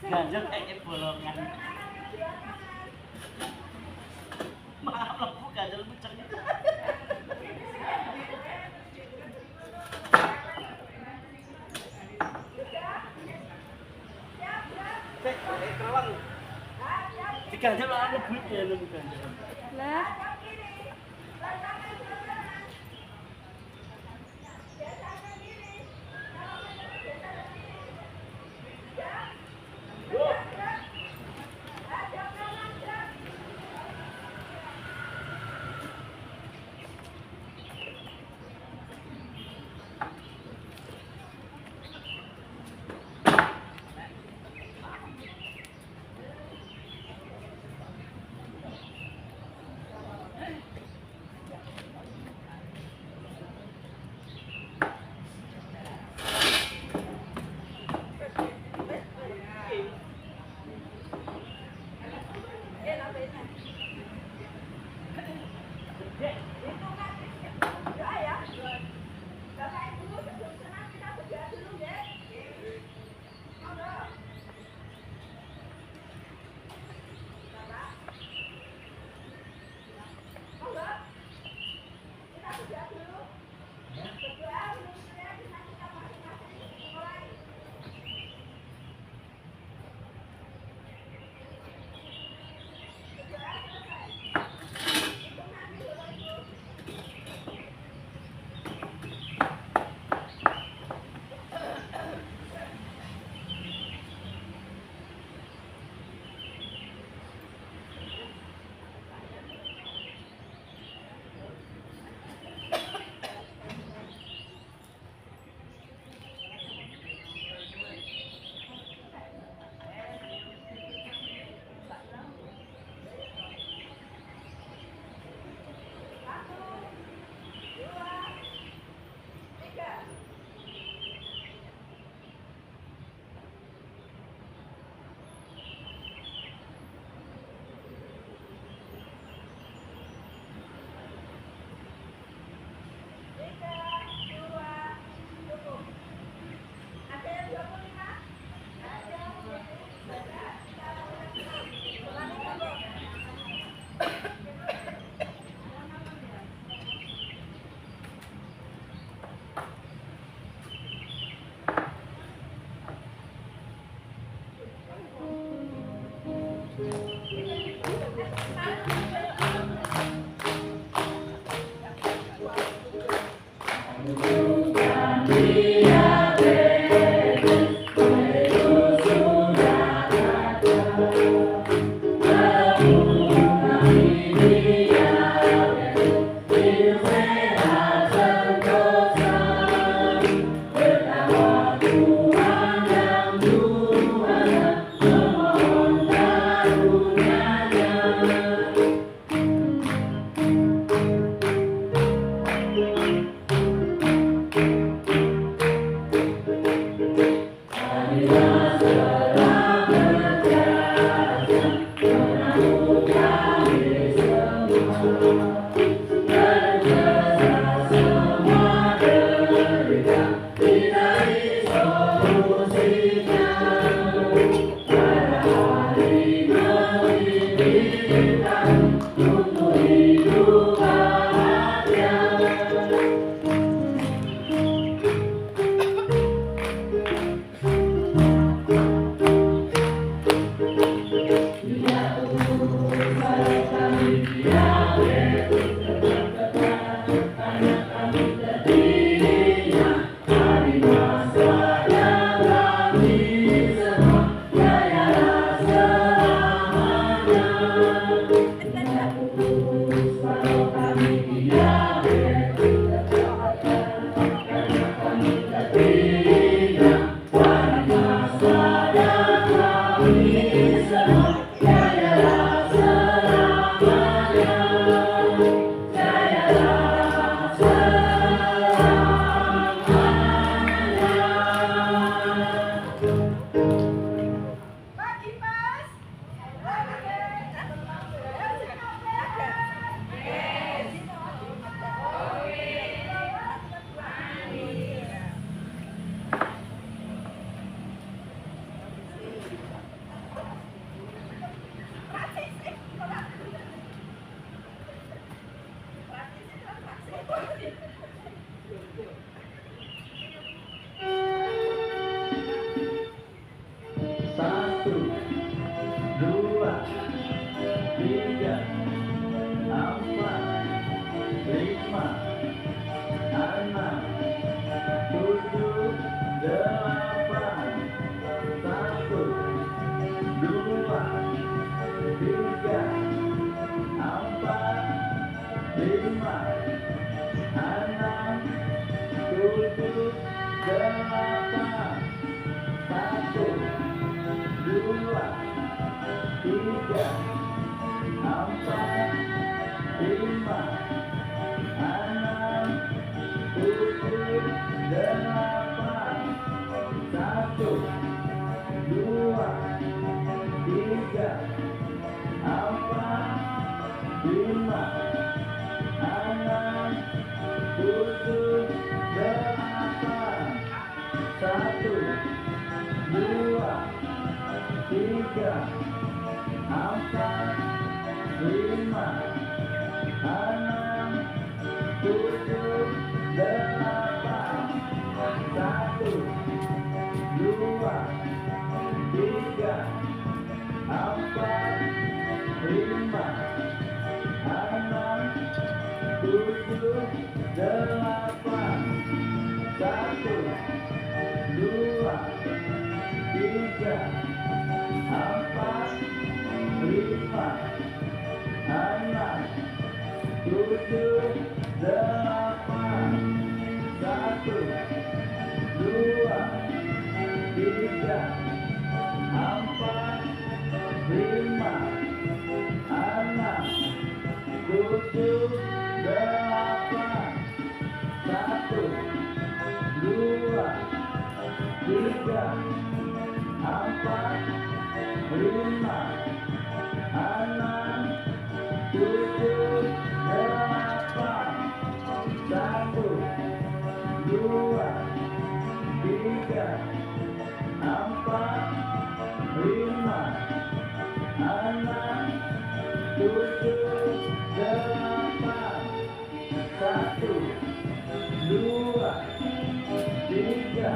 Ganjel kayak bolongan. Maaf lebu ganjel puceng. Diganjel malah lebu ya lebu ganjel. Lah. tujuh, delapan, satu, dua, tiga, empat, lima, enam, tujuh, delapan, satu, dua, tiga, empat, lima, enam, tujuh, delapan, satu, dua, tiga, empat, lima, enam, tujuh, delapan, satu, dua, tiga, empat, lima, enam, tujuh, delapan, satu, dua, tiga, empat, lima, enam, tujuh, delapan, satu, dua, tiga, empat, lima, enam, tujuh, delapan, satu, dua, tiga, empat, lima, enam, tujuh, delapan, satu, dua, tiga, empat, lima, enam, tujuh, delapan, satu, dua, tiga,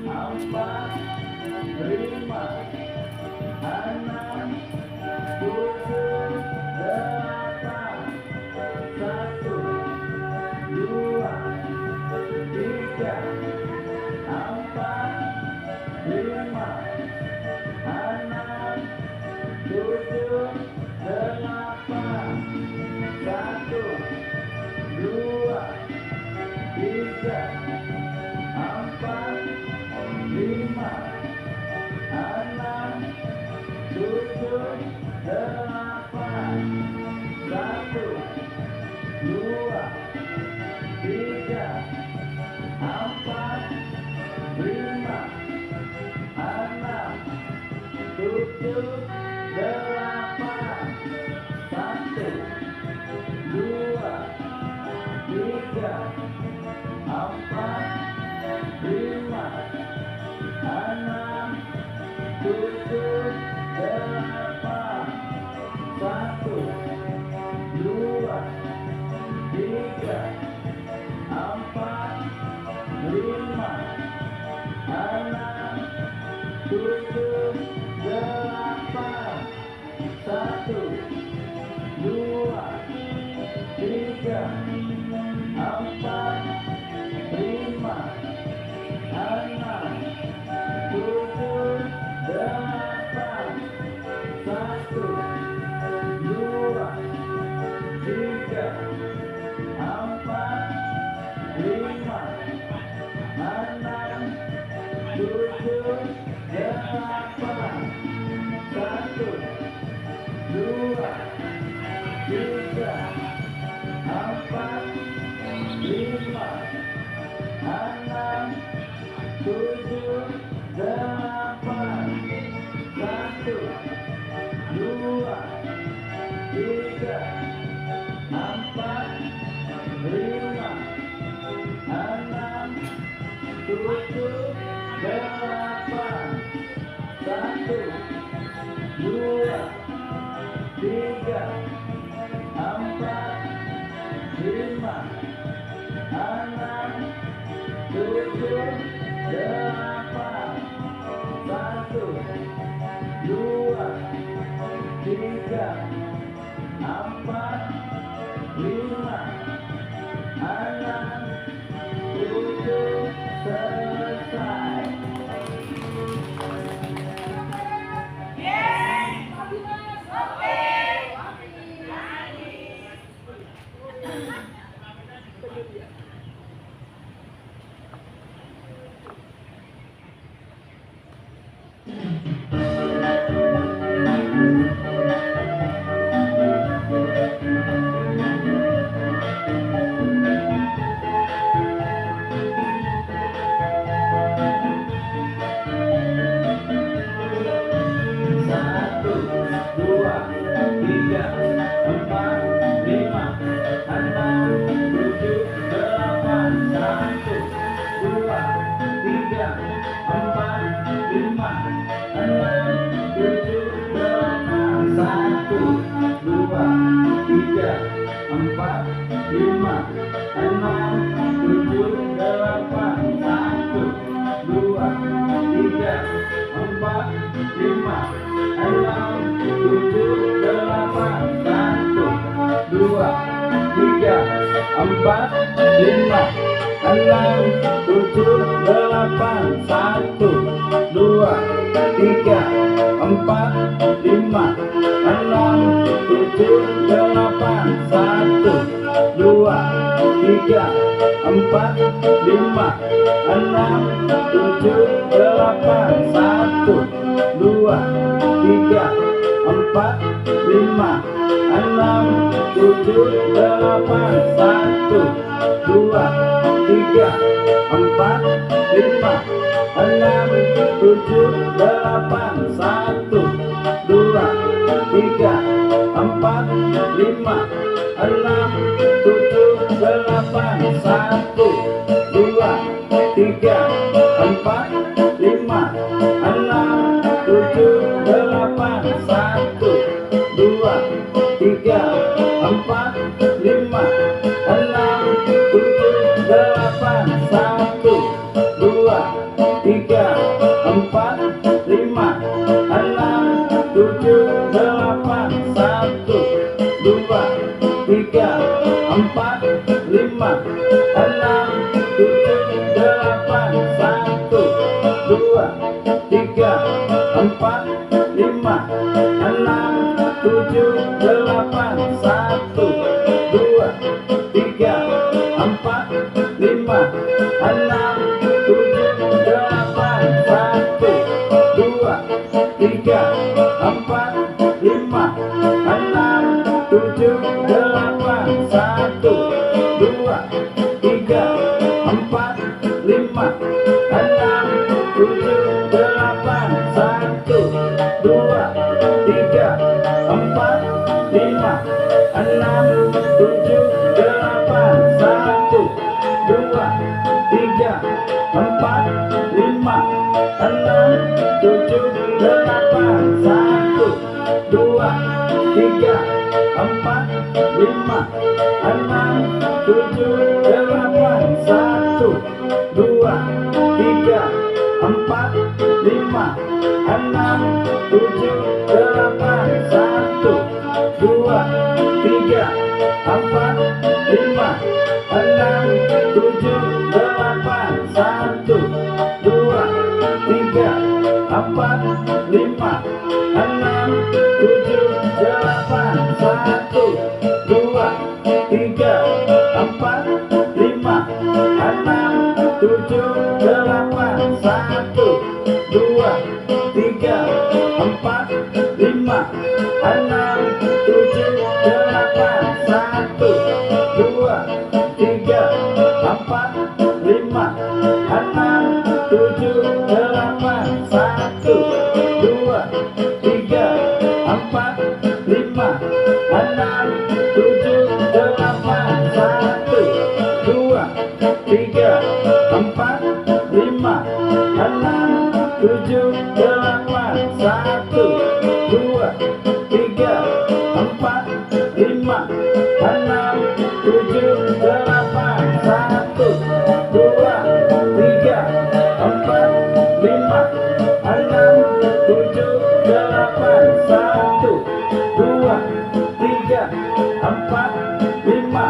empat, lima, enam, tujuh, delapan, satu, dua, tiga, empat, lima, enam, tujuh, delapan, satu, dua, tiga, empat, lima, enam, tujuh, delapan, satu, dua, tiga, empat, lima, enam, tujuh, delapan, satu, dua, tiga, empat, lima, enam, tujuh, delapan, satu, dua, tiga, empat, lima, enam, tujuh, delapan, satu, dua, tiga, empat, lima, enam, tujuh, delapan, satu, dua, tiga, empat, lima, enam, tujuh, delapan, satu, dua, tiga, empat, lima, enam, tujuh, delapan, satu, dua, tiga, empat, lima, enam, tujuh, delapan, satu, dua, tiga, empat, lima, enam, tujuh, delapan, satu, dua, tiga, empat, lima, enam, tujuh, selesai. tiga, empat, lima, enam, tujuh, delapan, satu, dua, tiga, empat, lima, enam, tujuh, delapan, satu, dua, tiga, empat, lima, enam, tujuh, delapan, satu, dua, tiga, empat, lima, enam, tujuh, delapan, satu, dua, tiga, empat, lima, enam, tujuh, delapan, satu, dua, tiga, empat, lima, enam, tujuh, delapan, satu, dua, tiga, empat, lima, enam, tujuh, delapan, satu, dua, tiga, empat, lima, enam, tujuh, delapan, satu, dua, tiga, empat, lima, enam, tujuh, delapan, satu, dua, tiga, empat, lima, enam, tujuh, delapan, satu, dua, tiga, empat, lima, enam, tujuh, delapan, satu, dua, tiga, empat, lima, enam, tujuh, delapan, satu, dua, tiga, empat, lima, enam, tujuh, delapan, satu, dua, tiga, empat, lima, enam, tujuh, delapan, satu, dua, tiga, empat, lima, enam, tujuh, delapan, satu, dua, tiga, empat, lima, enam, tujuh, delapan, satu, dua, tiga, empat, lima, enam, tujuh, delapan, satu, dua, tiga, empat, lima, enam, tujuh, delapan, satu, dua, tiga, empat, lima, enam, tujuh, delapan, satu, dua, tiga, empat, lima, enam, tujuh, delapan, satu, dua, tiga, empat, lima, enam, tujuh, delapan, satu, dua, tiga, empat, lima, enam, tujuh, delapan, satu, dua, tiga, empat, lima, enam, tujuh, delapan, satu, dua, tiga, empat, lima, enam, tujuh, delapan, satu, dua, tiga, empat, lima, enam, tujuh, delapan, satu, dua, tiga, empat, lima, enam, tujuh, delapan, satu, dua, tiga, empat, lima, enam, tujuh, delapan, satu, dua, tiga, empat, lima, enam, tujuh, delapan, satu, dua, tiga, empat, lima, enam, tujuh, delapan, satu, dua, tiga, empat, lima, enam, tujuh, delapan, satu, dua, tiga, empat, lima,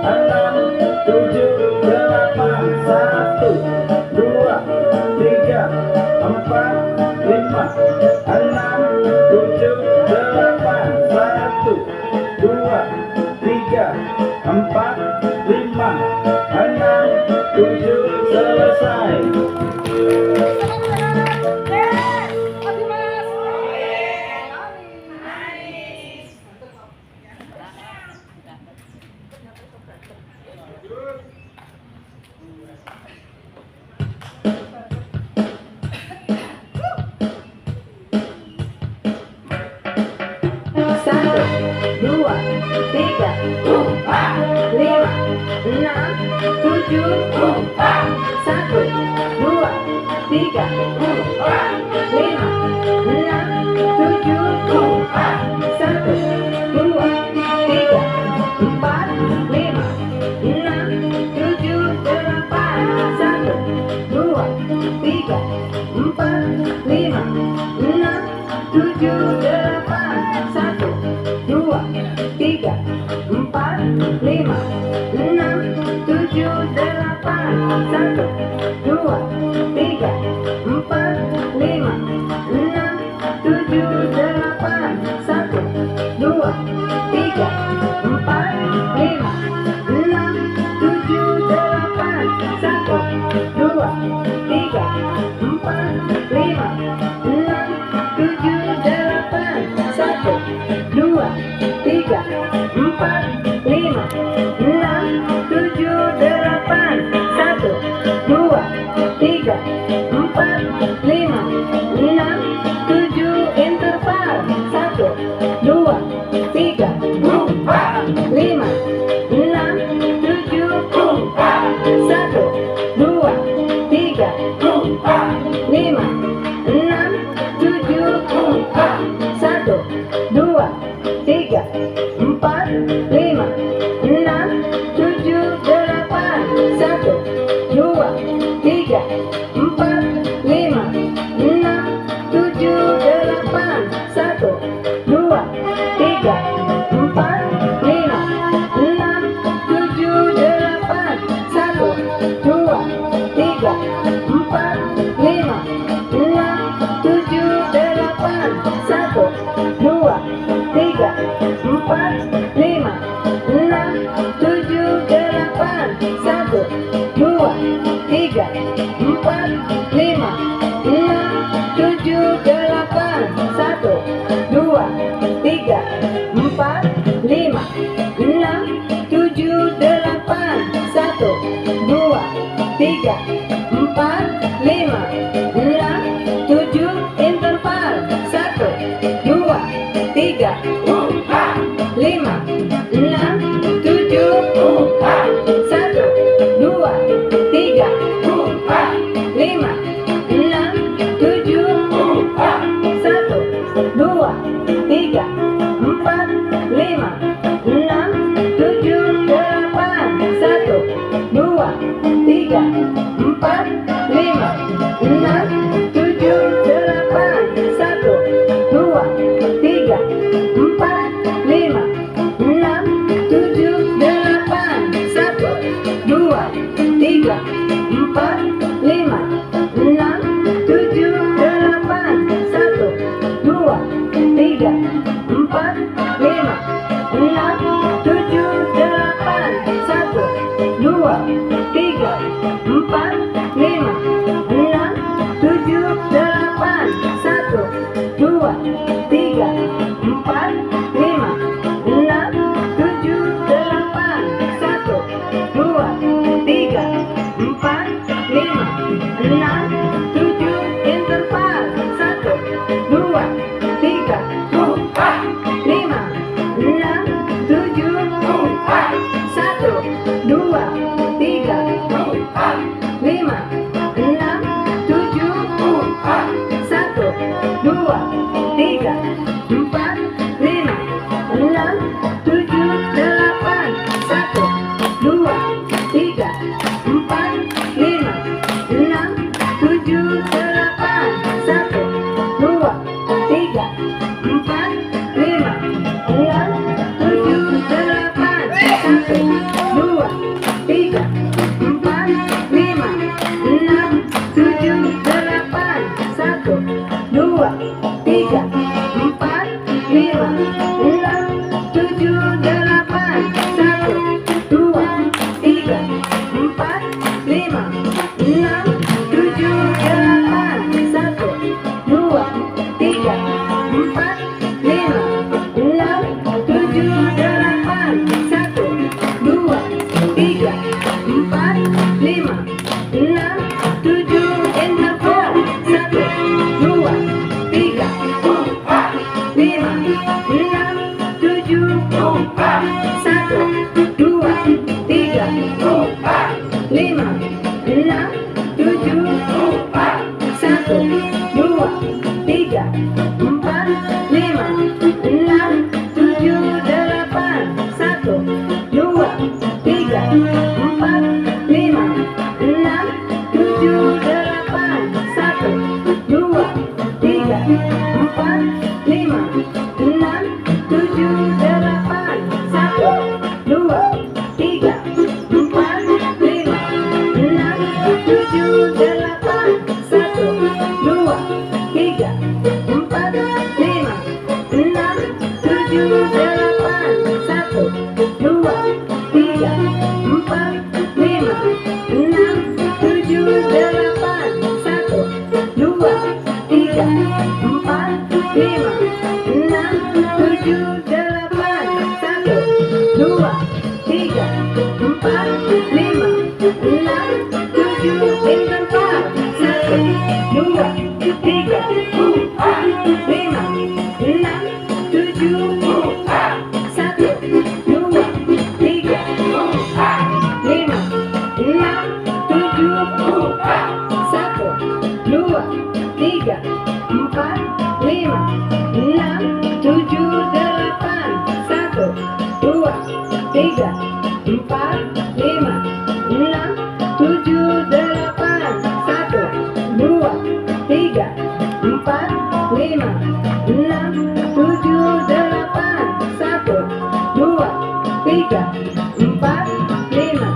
enam, tujuh, delapan, satu, dua, tiga, empat, lima, enam, tujuh, delapan, satu, dua, tiga, empat, lima, enam, tujuh, selesai. Satu, dua, tiga, empat, lima, enam, tujuh, satu, dua, tiga, empat, lima, enam, tujuh, delapan. Satu, dua, tiga, empat, lima, enam, tujuh, delapan. Satu, dua, tiga, empat, lima, enam, tujuh, delapan. Satu, dua, tiga, empat, lima, enam, tujuh, delapan. Satu, dua, tiga, empat, lima, enam, tujuh, delapan. Satu, dua, tiga, empat, lima, enam, tujuh, delapan. Satu, dua, tiga, empat, lima, enam, tujuh, interval. Satu, dua, tiga, empat, lima, enam, tujuh, satu, dua, tiga, empat, lima, enam, tujuh, satu, dua, tiga, empat, lima, enam, tujuh, delapan. Satu, dua, tiga, empat, lima, enam, tujuh, delapan. Satu, dua, tiga, empat, lima, enam, tujuh, delapan. Satu, dua, tiga, empat, lima, enam, tujuh, delapan. Satu, dua, tiga, empat, lima, enam, tujuh, delapan. Satu, dua, tiga, empat, lima, enam, tujuh, delapan. Satu, dua, tiga, empat, lima, enam, tujuh, delapan. Satu, dua, tiga, empat, lima, enam, tujuh, interval. Satu, dua, tiga, empat, lima, enam, tujuh, satu, dua, tiga, empat, lima, enam, tujuh, satu, dua, tiga, empat, lima, enam, tujuh, delapan. Satu, dua, tiga, empat, lima, enam, tujuh, delapan. Satu, dua, tiga, empat, lima, enam, tujuh, delapan. Satu, dua, tiga, empat, lima, enam, tujuh, delapan. Satu, dua, tiga, empat, lima, enam, tujuh, delapan. Satu, dua, tiga, empat, lima, enam, tujuh, delapan. Satu, dua, tiga, empat, lima, enam, tujuh, delapan. Satu, dua, tiga, empat, lima, enam, tujuh, interval. Satu, dua, tiga, empat, lima, enam, tujuh, satu, dua, tiga, empat, lima, enam, tujuh, satu, dua, tiga, empat, lima, enam, tujuh, delapan. Satu, dua, tiga, empat, lima, enam, tujuh, tiga, empat, lima, enam, tujuh, delapan, satu, dua, tiga, empat, lima, enam, tujuh, empat, satu, dua, tiga, empat, lima, enam, tujuh, satu, dua, tiga, empat, lima, enam, tujuh, satu, dua, tiga, empat, lima, enam, tujuh, delapan, satu, dua, tiga, empat, lima, enam, tujuh, delapan, satu, dua, tiga, empat, lima,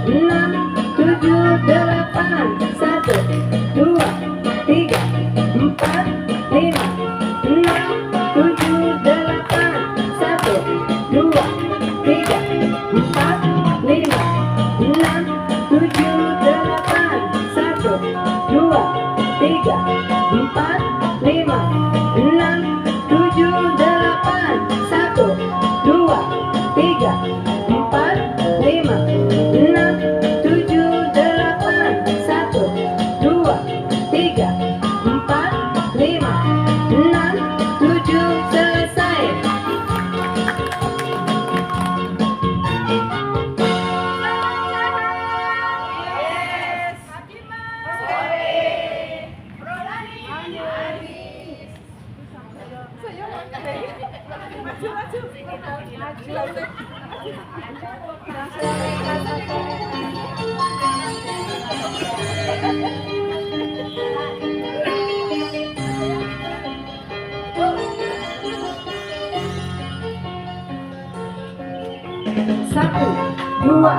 enam, tujuh, delapan, satu, dua, tiga, empat, lima, enam, tujuh, delapan, satu, dua, tiga, empat, lima, enam, tujuh, delapan, satu, dua, tiga, empat, lima, enam, tujuh, delapan, satu, dua, tiga, empat, lima, enam, tujuh, delapan, satu, dua, tiga, empat, lima, enam, tujuh, delapan, satu, dua, tiga, empat, lima, enam, tujuh, selesai. Satu, dua,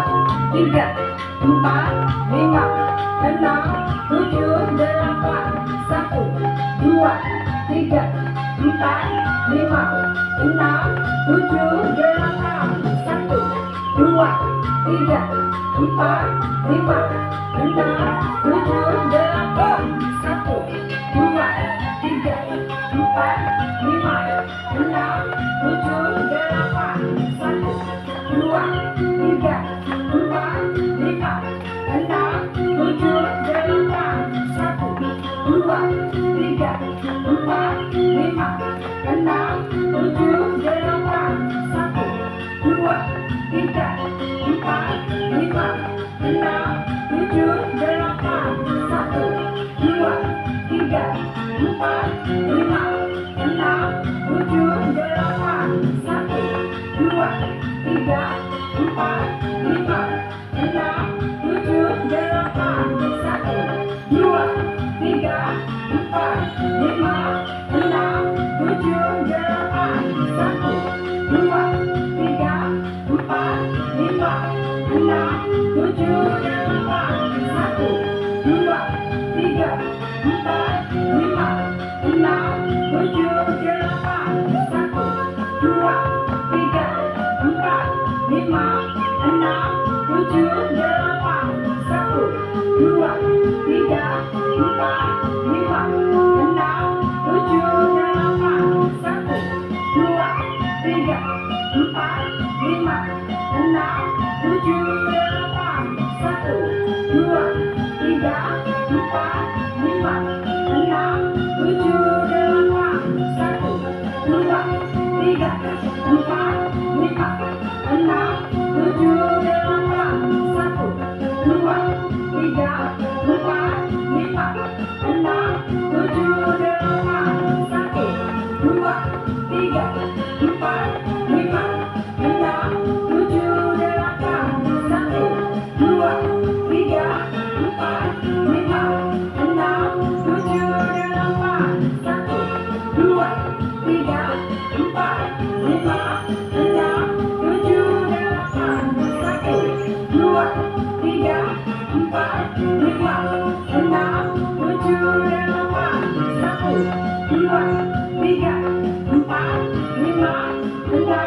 tiga, empat, lima, enam, tujuh, delapan, satu, dua, tiga, empat, lima, enam, tujuh, delapan, satu, dua, tiga, empat, lima, enam, tujuh, delapan, satu, dua, tiga, empat, lima, enam, tujuh, delapan, satu, dua, tiga, empat, lima, enam, tujuh, delapan, satu, dua, tiga, empat, lima, enam, tujuh, delapan, satu, dua, tiga, empat, lima, enam, tujuh, delapan, satu, dua, tiga, empat, lima, enam, tujuh, delapan, satu, dua, tiga, empat, lima, enam, tujuh, delapan, satu, dua, tiga, empat, lima, enam, tujuh, delapan, satu, dua, tiga, empat, lima, enam, tujuh, delapan, satu, dua, tiga, empat, lima, enam, tujuh, delapan, satu, dua, tiga, empat, lima, enam, tujuh, delapan, satu, dua, tiga, empat, lima, enam, tujuh, delapan, satu, dua, tiga, empat, lima, enam, tujuh, delapan, satu, dua, tiga, empat, lima, enam, tujuh, delapan, satu, dua, tiga, empat, lima, enam, tujuh, delapan, satu, dua, tiga, empat, lima, enam, tujuh, delapan, satu, dua, tiga, empat, lima, enam, tujuh, delapan, satu, dua, tiga, empat, lima, enam, tujuh, delapan, satu, dua, tiga, empat, lima, enam, tujuh, delapan, satu, dua, tiga, empat, lima, enam, tujuh, delapan, satu, dua, tiga, empat, lima, enam,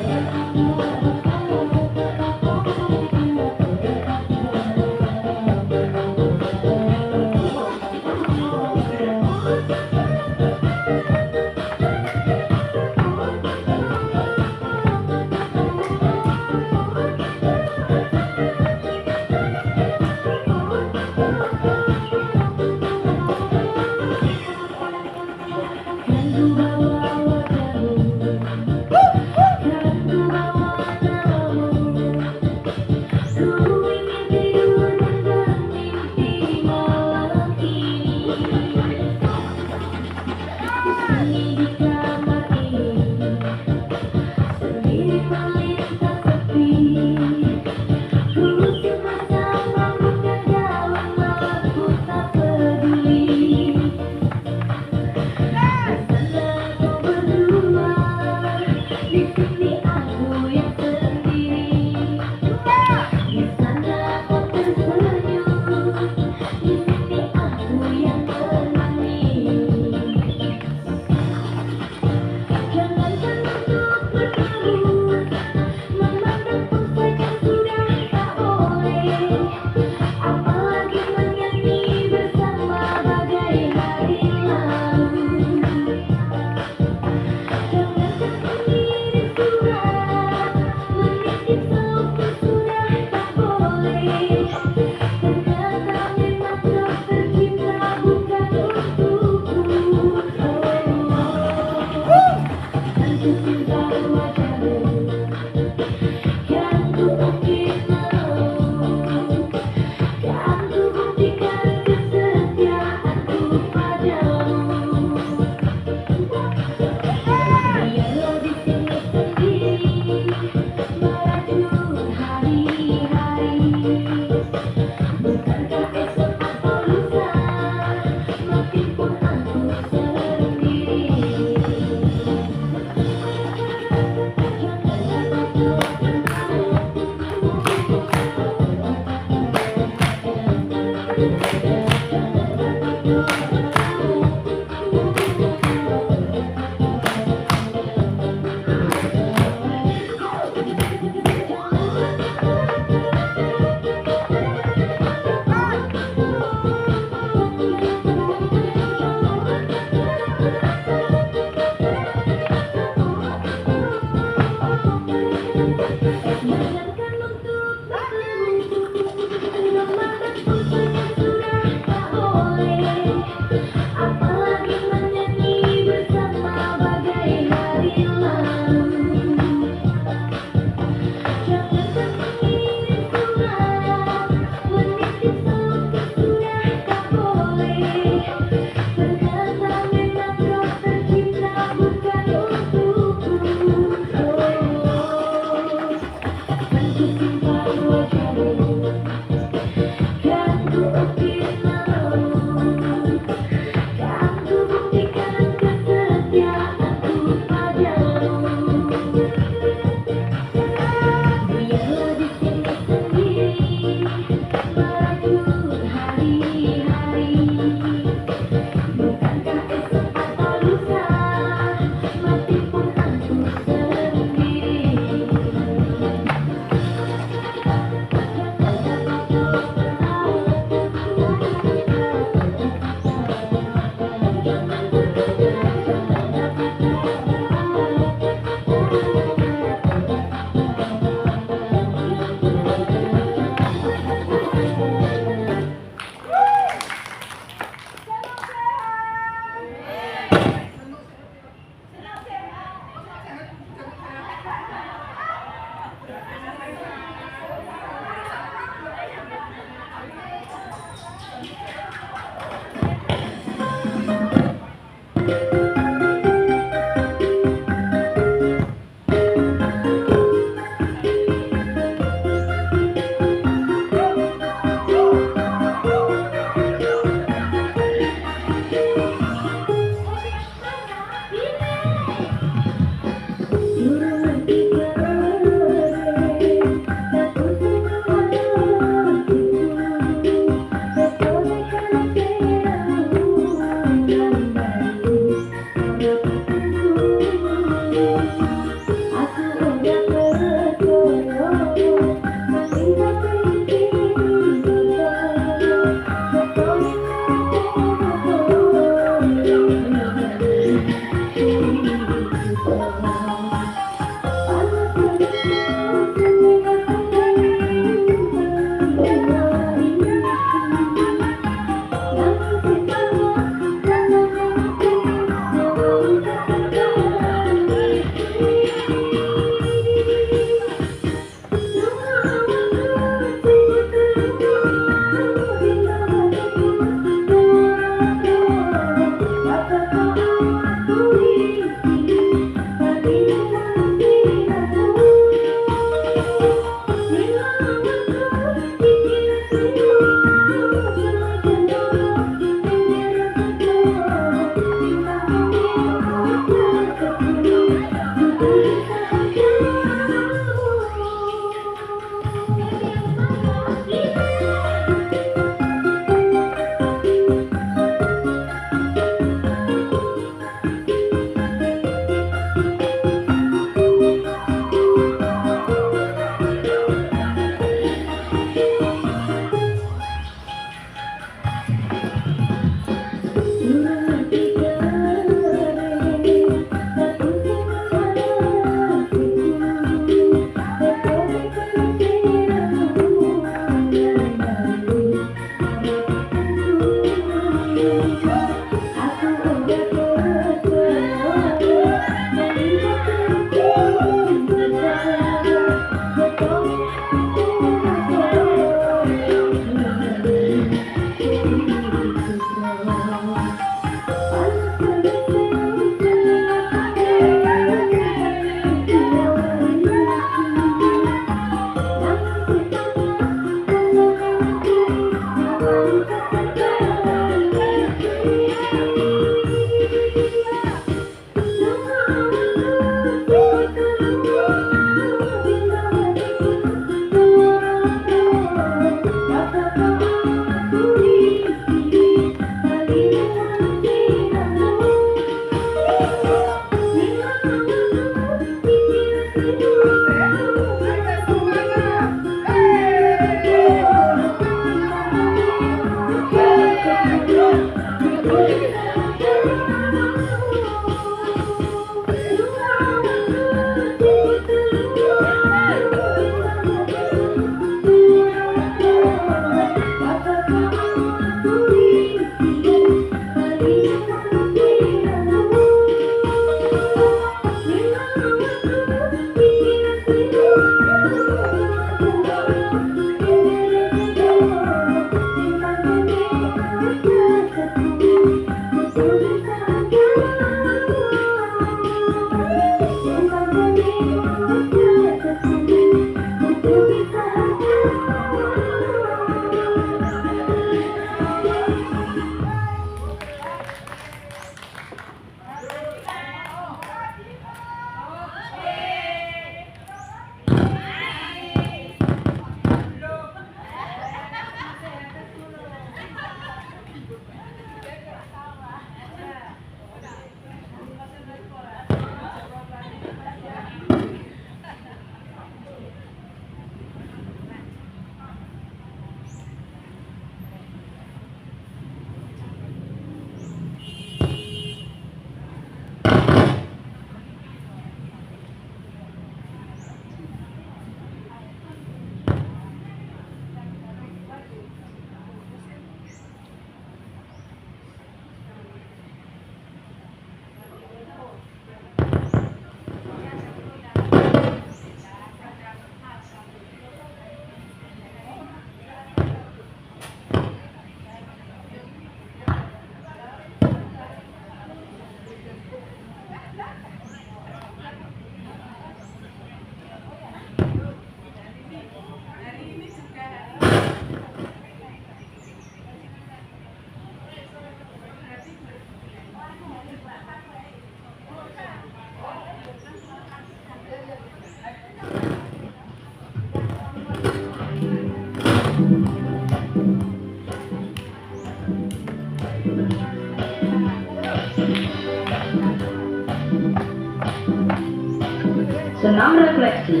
Senam refleksi.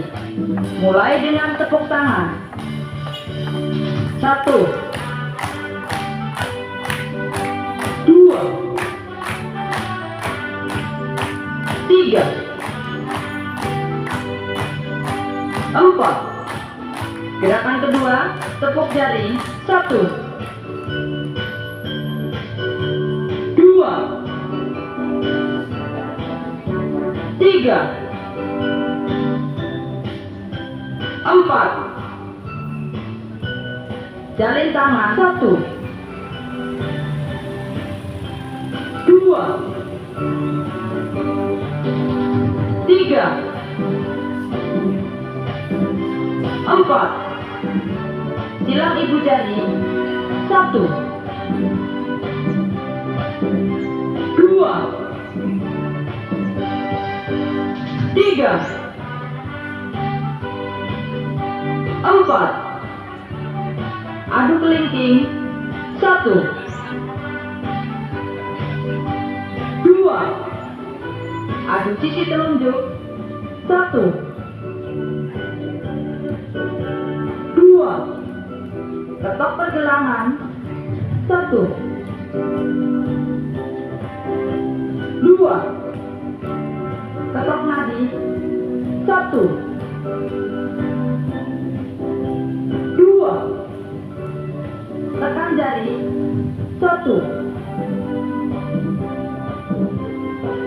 Mulai dengan tepuk tangan. 1, 2, 3, 4. Gerakan kedua, tepuk jari. 1, 2, 3, 4. Jalin tangan. 1, 2, 3, 4. Silang ibu jari. 1, 2, 3, 4. Adu kelingking. 1, 2. Adu sisi telunjuk. 1, 2. Ketok pergelangan. 1, 2. Ketok nadi. 1, 2. Tekan jari. 1,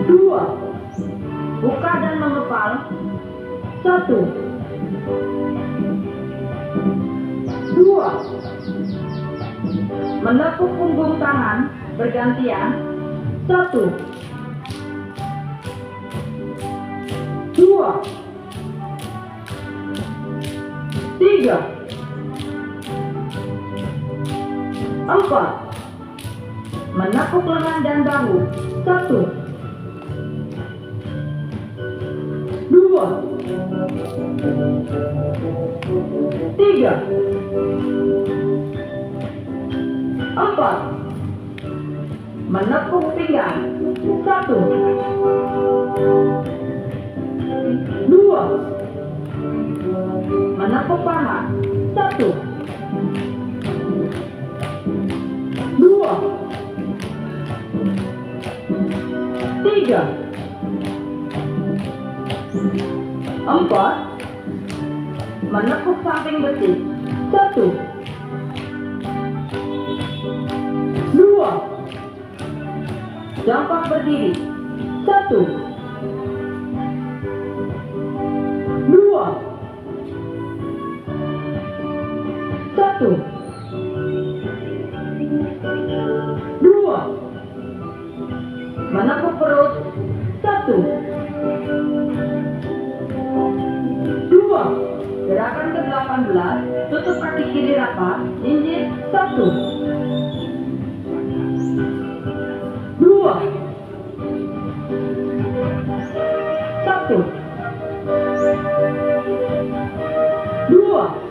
2. Buka dan mengepal. 1, 2. Menepuk punggung tangan bergantian. 1, 2, 3, 4. Menepuk lengan dan bahu. 1, 2, 3, 4. Menepuk pinggang. 1, 2. Menepuk paha. 1, 2, 3, 4. Menepuk samping betis. 1, 2. Jongkok berdiri. 1, 2, 1, 2. Menepuk perut. 1, 2. Gerakan ke-18. Tutup kaki kiri rapat. Jinjit. 1, 2, 1, 2.